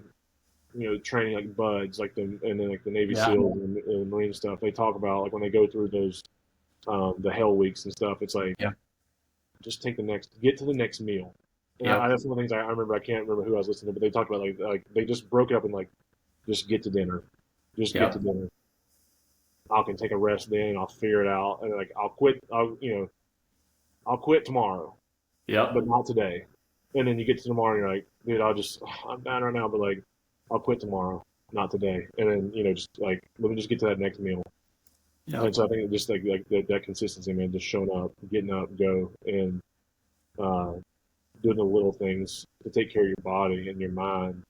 training like buds, like and then like the Navy Yeah. SEALs and Marine stuff. They talk about like when they go through those the hell weeks and stuff. It's like Yeah. just get to the next meal. And Yep. that's one of the things I remember. I can't remember who I was listening to, but they talked about like they just broke it up and like just get to dinner, just get to Yep. dinner. I can take a rest then. I'll figure it out, and like I'll quit. I'll quit tomorrow but Yep. not today. And then you get to tomorrow and you're like, dude, I'm down right now, but like, I'll quit tomorrow, not today. And then, just like, let me just get to that next meal. Yep. And so I think just like that consistency, man, just showing up, getting up, go, and uh, doing the little things to take care of your body and your mind.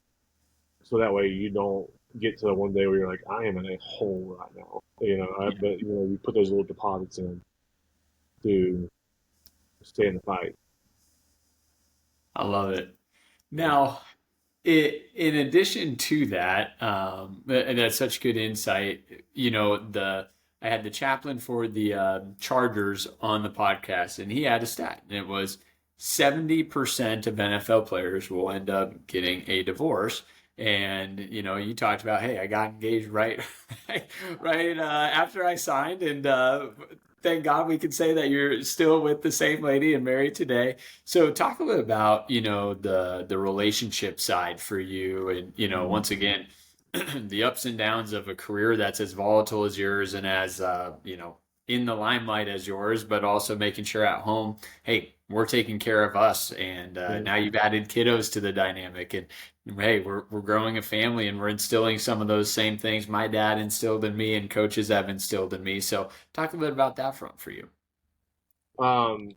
So that way you don't get to the one day where you're like, I am in a hole right now. But, you put those little deposits in to stay in the fight. I love it. Now, in addition to that, and that's such good insight. I had the chaplain for the Chargers on the podcast, and he had a stat, and it was 70% of NFL players will end up getting a divorce. And you talked about, hey, I got engaged right, right after I signed, and thank God we can say that you're still with the same lady and married today. So talk a little about, the relationship side for you and, once again, the ups and downs of a career that's as volatile as yours and as, in the limelight as yours, but also making sure at home, hey, we're taking care of us. And now you've added kiddos to the dynamic. And hey, we're growing a family and we're instilling some of those same things my dad instilled in me and coaches have instilled in me. So talk a bit about that front for you. Um,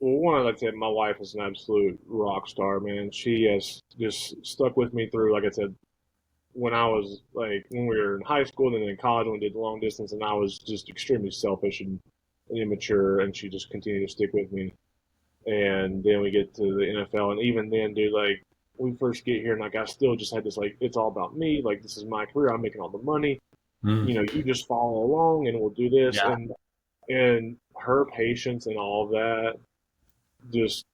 well, one, like I said, my wife is an absolute rock star, man. She has just stuck with me through, like I said, when I was like when we were in high school and then in college when we did long distance, and I was just extremely selfish and immature, and she just continued to stick with me. And then we get to the NFL, and even then, dude, like we first get here, and like I still just had this like it's all about me, like this is my career, I'm making all the money, Mm. you just follow along, and we'll do this, Yeah. and her patience and all of that just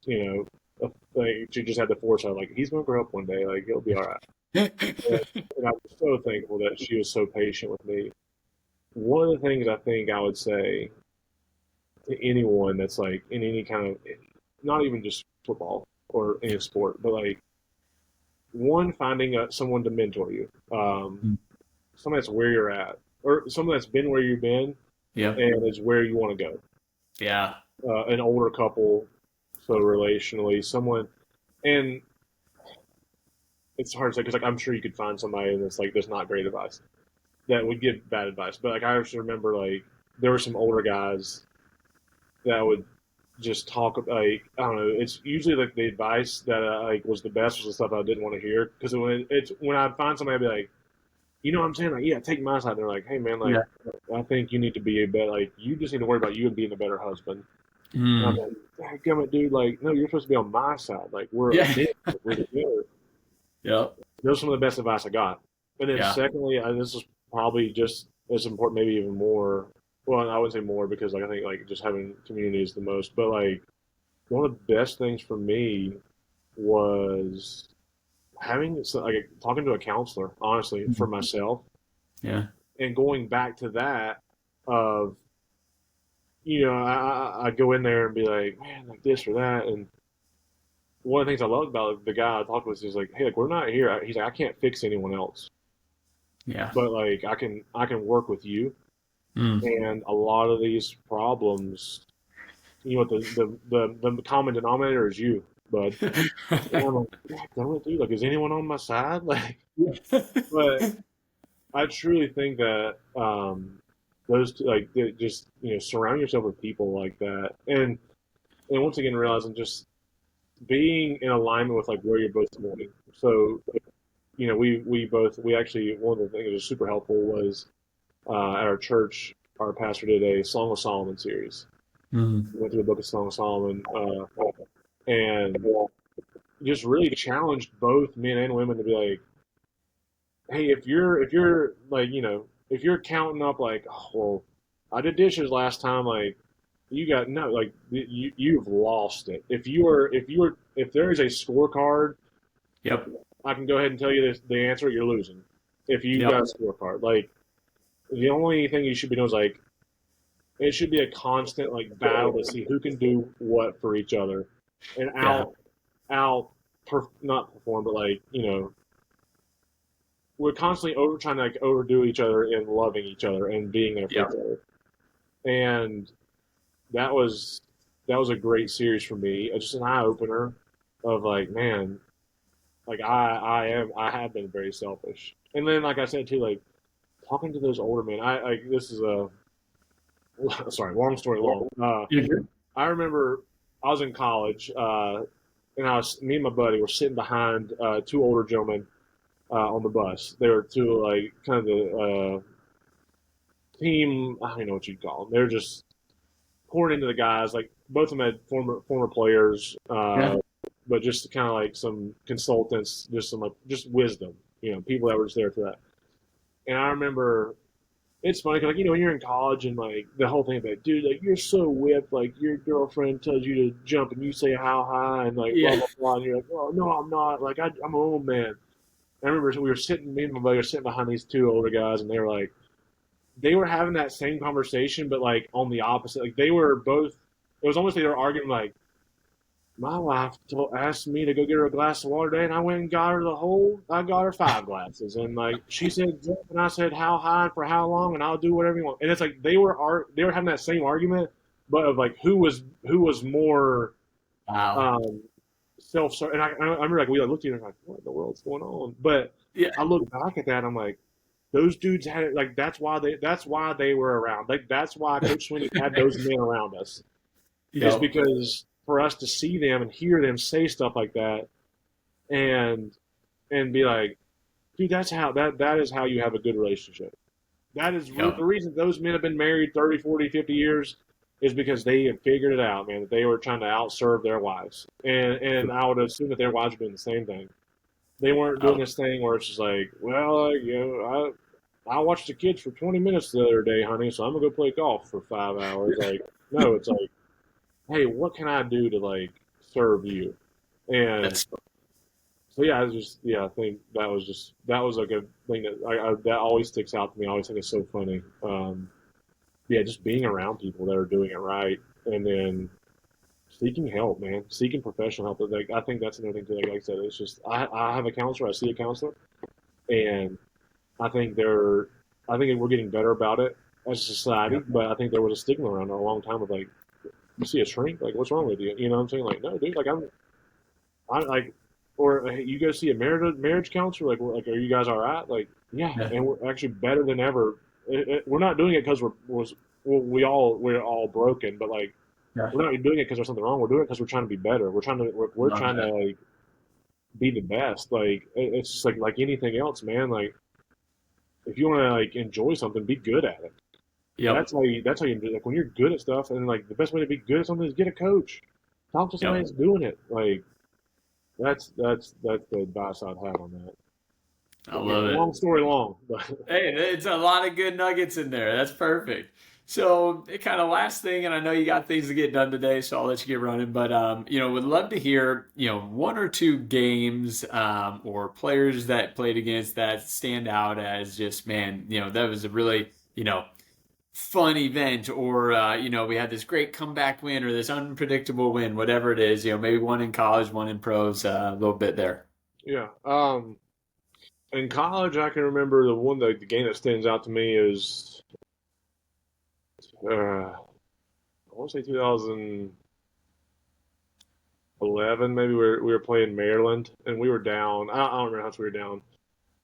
like she just had the foresight like he's gonna grow up one day like he'll be all right and I'm so thankful that she was so patient with me. One of the things I think I would say to anyone that's like in any kind of not even just football or any sport but like one finding someone to mentor you, someone that's where you're at or someone that's been where you've been Yep. and it's where you want to go. Yeah. An older couple, so relationally, someone, and it's hard to say because like I'm sure you could find somebody that's like there's not great advice that would give bad advice, but like I just remember like there were some older guys that would just talk like I don't know. It's usually like the advice that like was the best was the stuff I didn't want to hear because when I find somebody I'd be like, you know what I'm saying? Like, yeah, take my side. They're like, hey man, like Yeah. I think you need to be a better like you just need to worry about you and being a better husband. And I'm Mm. like, damn it, dude, like, no, you're supposed to be on my side. Like we're a Yeah. team. We're together. Yep. Those are some of the best advice I got. And then Yeah. secondly, this is probably just as important, maybe even more. Well, I wouldn't say more because like I think like just having community is the most. But like one of the best things for me was having like talking to a counselor, honestly, for Mhm. myself, Yeah. and going back to that of I go in there and be like, man, like this or that, and one of the things I loved about the guy I talked with is like, hey, like we're not here. He's like, I can't fix anyone else, Yeah. but like I can work with you, Mm. and a lot of these problems, you know, what the common denominator is you, bud. And I'm like, God damn it, dude, like is anyone on my side? Like, but I truly think that those two, like just surround yourself with people like that, and once again realizing just being in alignment with like where you're both going. So we actually one of the things that was super helpful was at our church, our pastor did a Song of Solomon series. Mm. We went through the book of Song of Solomon, and just really challenged both men and women to be like, hey, if you're like if you're counting up like, oh, well, I did dishes last time, like you got no like you've lost it. If there is a scorecard, Yep. I can go ahead and tell you this, the answer. You're losing if you've Yep. got a scorecard. Like the only thing you should be doing is like it should be a constant like battle to see who can do what for each other, and Yeah. not perform, but like we're constantly trying to like overdo each other and loving each other and being there for each Yep. other. And that was that was a great series for me. Just an eye opener of like, man, like I have been very selfish. And then like I said too, like talking to those older men, I like this is a sorry, long story long. You're good. I remember I was in college, and me and my buddy were sitting behind two older gentlemen on the bus. They were two like kind of the team. I don't even know what you'd call them. They were just pouring into the guys. Like both of them had former players, Yeah. but just kind of like some consultants, just some like just wisdom. People that were just there for that. And I remember it's funny because like when you're in college and like the whole thing about dude like you're so whipped like your girlfriend tells you to jump and you say how high and like blah Yeah. blah blah and you're like oh no I'm not like I'm an old man. I remember we were sitting me and my buddy were sitting behind these two older guys and they were having that same conversation but like on the opposite like they were both it was almost like they were arguing like my wife asked me to go get her a glass of water today, and I went and got her I got her 5 glasses. And, like, she said, jump, and I said, how high and for how long, and I'll do whatever you want. And it's like they were having that same argument, but of, like, who was more Wow. um, self And I remember, like, we like, looked at each other like, what in the world's going on? But Yeah. I look back at that, and I'm like, those dudes had it. Like, that's why they were around. Like, that's why Coach Sweeney had those men around us is Yep. because for us to see them and hear them say stuff like that and be like, dude, that is how you have a good relationship. That is Yep. the reason those men have been married 30, 40, 50 years is because they have figured it out, man, that they were trying to outserve their wives. And I would assume that their wives were doing the same thing. They weren't doing Wow. this thing where it's just like, well, I watched the kids for 20 minutes the other day, honey, so I'm going to go play golf for 5 hours. Like, no, it's like, hey, what can I do to like serve you? And That's so yeah, I think that was a good thing that always sticks out to me. I always think it's so funny. Yeah, just being around people that are doing it right, and then seeking help, man, seeking professional help. Like I think that's another thing too. Like I said, it's just I have a counselor. I see a counselor, and I think we're getting better about it. as a society, but I think there was a stigma around it a long time of like, you see a shrink, like what's wrong with you? You know what I'm saying? Like, no, dude, like I like, or hey, you go see a marriage counselor, like, are you guys all right? Like, yeah, Yeah. and we're actually better than ever. We're not doing it because we're all broken, but like, Yeah. we're not doing it because there's something wrong. We're doing it because we're trying to be better. We're Love trying to that. like be the best. Like, it's just like anything else, man. Like, if you want to like enjoy something, be good at it. Yep. That's how you do. Like when you're good at stuff, and like the best way to be good at something is get a coach. Talk to somebody Yep. that's doing it. Like that's the advice I'd have on that. I love it. Long story long, but Hey, it's a lot of good nuggets in there. That's perfect. So, kind of last thing, and I know you got things to get done today, so I'll let you get running. But would love to hear, one or two games or players that played against that stand out as just, man, that was a really, fun event, or we had this great comeback win or this unpredictable win, whatever it is. Maybe one in college, one in pros, a little bit there. yeah. In college, I can remember the game that stands out to me is I want to say 2011, maybe we were playing Maryland and we were down. I don't remember how much we were down,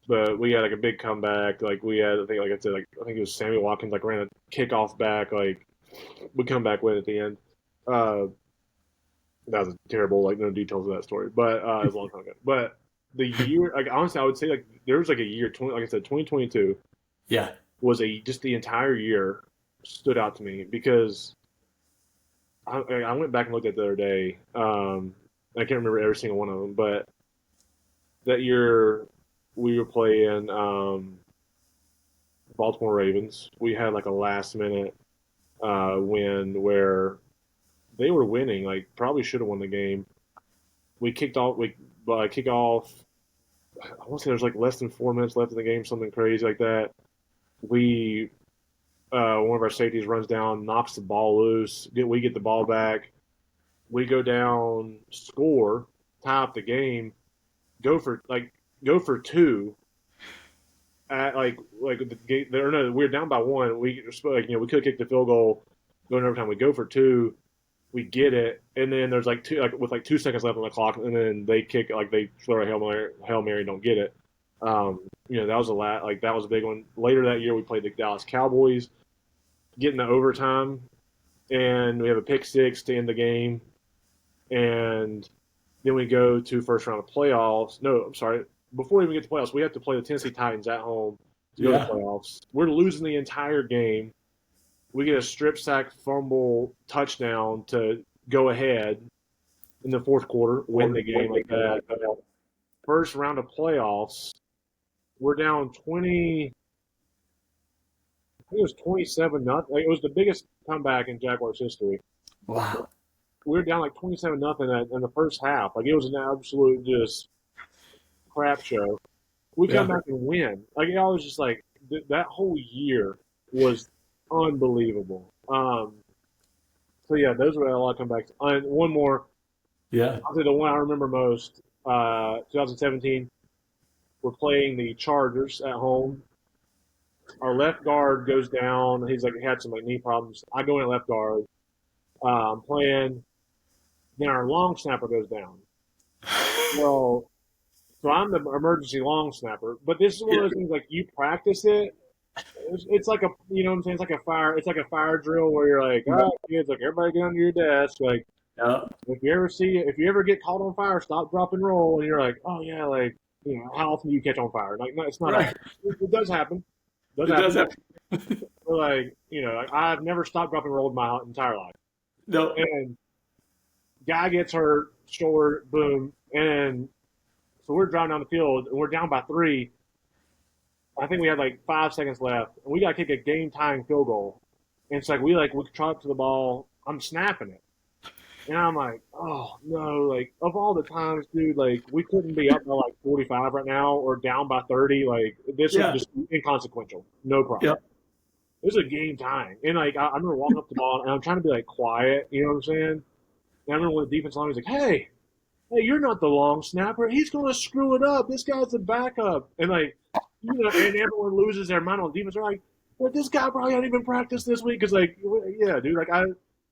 but we had like a big comeback. Like we had, I think, like I said, like I think it was Sammy Watkins like ran a kickoff back. Like we come back win at the end. Uh, that was terrible. Like no details of that story, but it was a long time ago. But the year, like honestly, I would say like there was like a year, like I said, 2022 Yeah. was a just the entire year stood out to me because I went back and looked at it the other day. I can't remember every single one of them, but that year we were playing Baltimore Ravens. We had like a last minute win where they were winning, like probably should have won the game. We kicked off. We kick off. I want to say there's like less than 4 minutes left in the game, something crazy like that. We one of our safeties runs down, knocks the ball loose. We get the ball back. We go down, score, tie up the game, go for two. At like the game, or no, we were down by one. We could have kicked the field goal, going overtime. We go for two, we get it, and then there's like two, like with like 2 seconds left on the clock, and then they kick, like they throw a hail mary, don't get it. That was that was a big one. Later that year, we played the Dallas Cowboys, getting the overtime, and we have a pick six to end the game, and then we go to first round of playoffs. No, I'm sorry. Before we even get to playoffs, we have to play the Tennessee Titans at home to go to Yeah. playoffs. We're losing the entire game. We get a strip sack, fumble, touchdown to go ahead in the fourth quarter, win the game like that. First round of playoffs, we're down 20. I think it was 27 nothing. Like, it was the biggest comeback in Jaguars history. Wow. We were down like 27 nothing in the first half. Like it was an absolute just crap show. We come Yeah. back and win. Like I was just like that whole year was unbelievable. So yeah, those were a lot of comebacks. And one more, Yeah. I'll say the one I remember most. 2017, we're playing the Chargers at home. Our left guard goes down. He's like he had some like knee problems. I go in at left guard. I'm playing. Then our long snapper goes down. Well, so I'm the emergency long snapper, but this is one of Yeah. those things like you practice it. It's like a, you know what I'm saying? It's like a fire drill where you're like, all right, kids, like everybody get under your desk. Like Yeah. if you ever get caught on fire, stop, drop, and roll. And you're like, oh yeah, like how often do you catch on fire? Like no, it's not Right. often. It does happen. It does It does happen. have. But like like, I've never stopped, drop, and rolled my entire life. No. And guy gets hurt, short, boom, and so we're driving down the field and we're down by three. I think we had like 5 seconds left, and we got to kick a game tying field goal. And it's like we try up to the ball. I'm snapping it, and I'm like, oh no! Like of all the times, dude, like we couldn't be up by like 45 right now or down by 30. Like this was Yeah. just inconsequential, no problem. Yep. It was a game tying, and like I remember walking up the ball, and I'm trying to be like quiet, you know what I'm saying? And I remember when the defense line was like, hey, you're not the long snapper. He's going to screw it up. This guy's the backup. And, like, and everyone loses their mind on defense. They're like, well, this guy probably hadn't even practiced this week because, like, yeah, dude, like I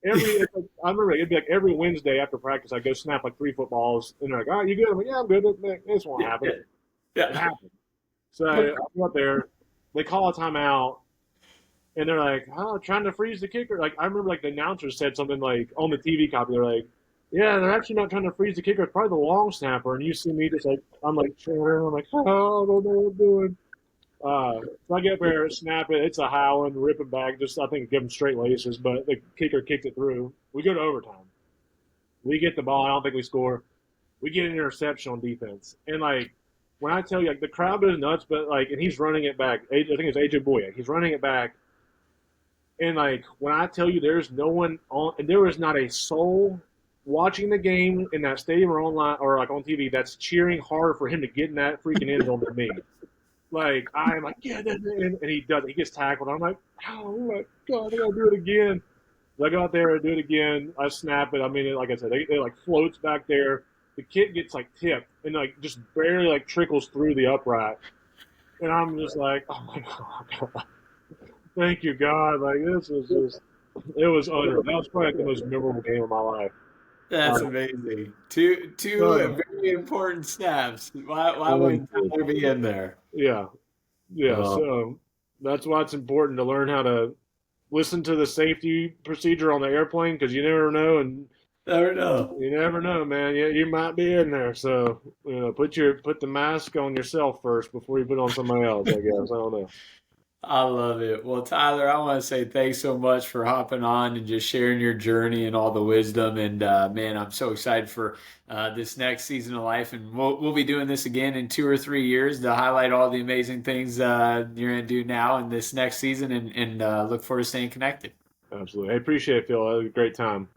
remember it'd be like every Wednesday after practice, I go snap like 3 footballs, and they're like, "All right, you good?" I'm like, "Yeah, I'm good. This won't Yeah, happen." It yeah, happened. So I go up there, they call a timeout, and they're like, "Oh, trying to freeze the kicker." Like I remember, like the announcer said something like on the TV copy, they're like, "Yeah, they're actually not trying to freeze the kicker. It's probably the long snapper." And you see me just like I'm like shivering. I'm like, "Oh, I don't know what I'm doing." So I get up there, snap it. It's a high one, rip it back. Just I think give him straight laces, but the kicker kicked it through. We go to overtime. We get the ball. I don't think we score. We get an interception on defense, and like when I tell you, like the crowd goes nuts, but like, and he's running it back. I think it's AJ Boye. He's running it back, and like when I tell you, there's no one on, and there was not a soul watching the game in that stadium or online or like on TV that's cheering hard for him to get in that freaking end zone than me. Like I'm like, yeah, and he does. He gets tackled. I'm like, oh my god, I gotta do it again. So I go out there and do it again. I snap it. I mean, like I said, it like floats back there. The kid gets like tipped and like just barely like trickles through the upright. And I'm just like, oh my god, thank you God. Like this was just, it was unreal. That was probably like the most memorable game of my life. that's Uh, amazing. Two uh, very important snaps. Why thank wouldn't you. Tyler be in there? Yeah, yeah. Uh, So that's why it's important to learn how to listen to the safety procedure on the airplane because you never know, and Never know. you never know, man. You might be in there, so put the mask on yourself first before you put it on somebody else. I guess I don't know. I love it. Well, Tyler, I want to say thanks so much for hopping on and just sharing your journey and all the wisdom. And man, I'm so excited for this next season of life. And we'll be doing this again in 2 or 3 years to highlight all the amazing things you're going to do now in this next season and look forward to staying connected. Absolutely, I appreciate it, Phil. That was a great time.